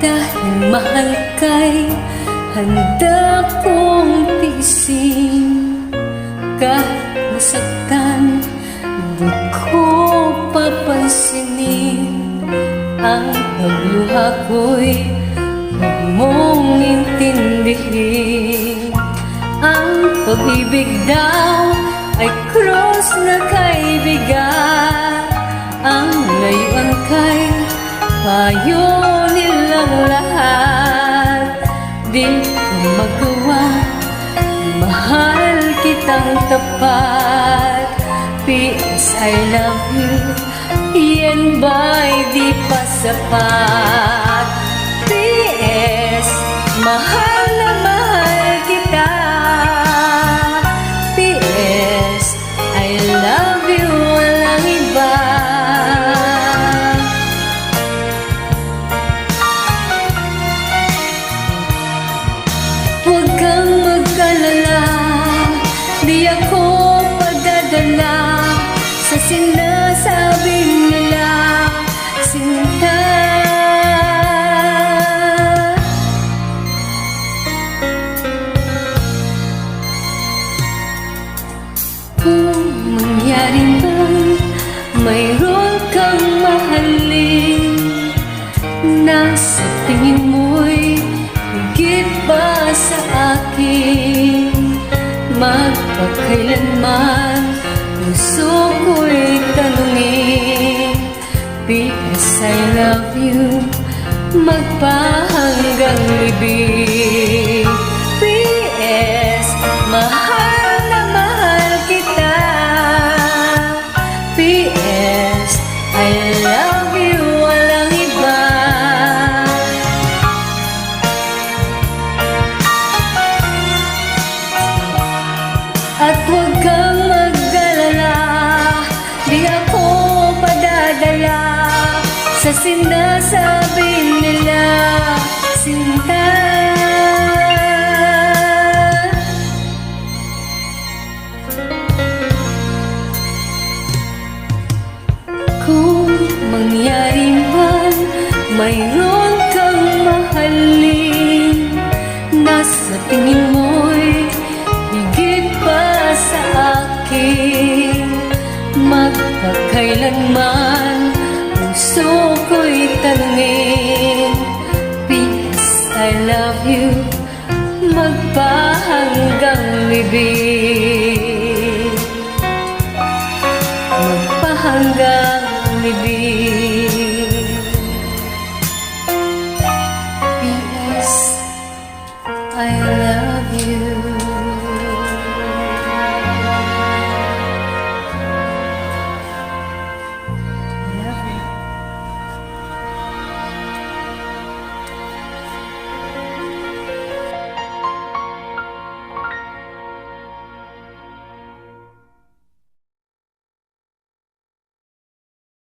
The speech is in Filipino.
Dahil mahal kay handa kong tiisin. Kahit masaktan, di ko papansinin. Ang pagluha ko'y huwag mong intindihin. Ang pag-ibig daw ay krus na kaibigan. Ang layuan kay payo nilang lahat. Di ko magawa, mahal kitang tapat. P.S. I love you, yan ba'y di pa sapat? P.S. mahal na mahal kita. P.S. I love you, walang iba. Huwag kang mag-alala, di ako padadala sa sinasabing nila, sinta. Kung mangyari bang mayroon kang mahalin, nasa tingin mo'y higit ba sa akin? Magpakailanman puso ko'y tanungin. P.S. I love you, magpahanggang libing. P.S. mahal na mahal kita. P.S. I love you, walang iba. At huwag kang mag-alala, di ako padadala sa sinasabi nila, sinta. Kung mangyari man mayroon kang mahalin, nasa tingin mo'y higit pa sa akin. Magpakailanman puso ko'y tanungin. P.S. I love you, magpahanggang libing.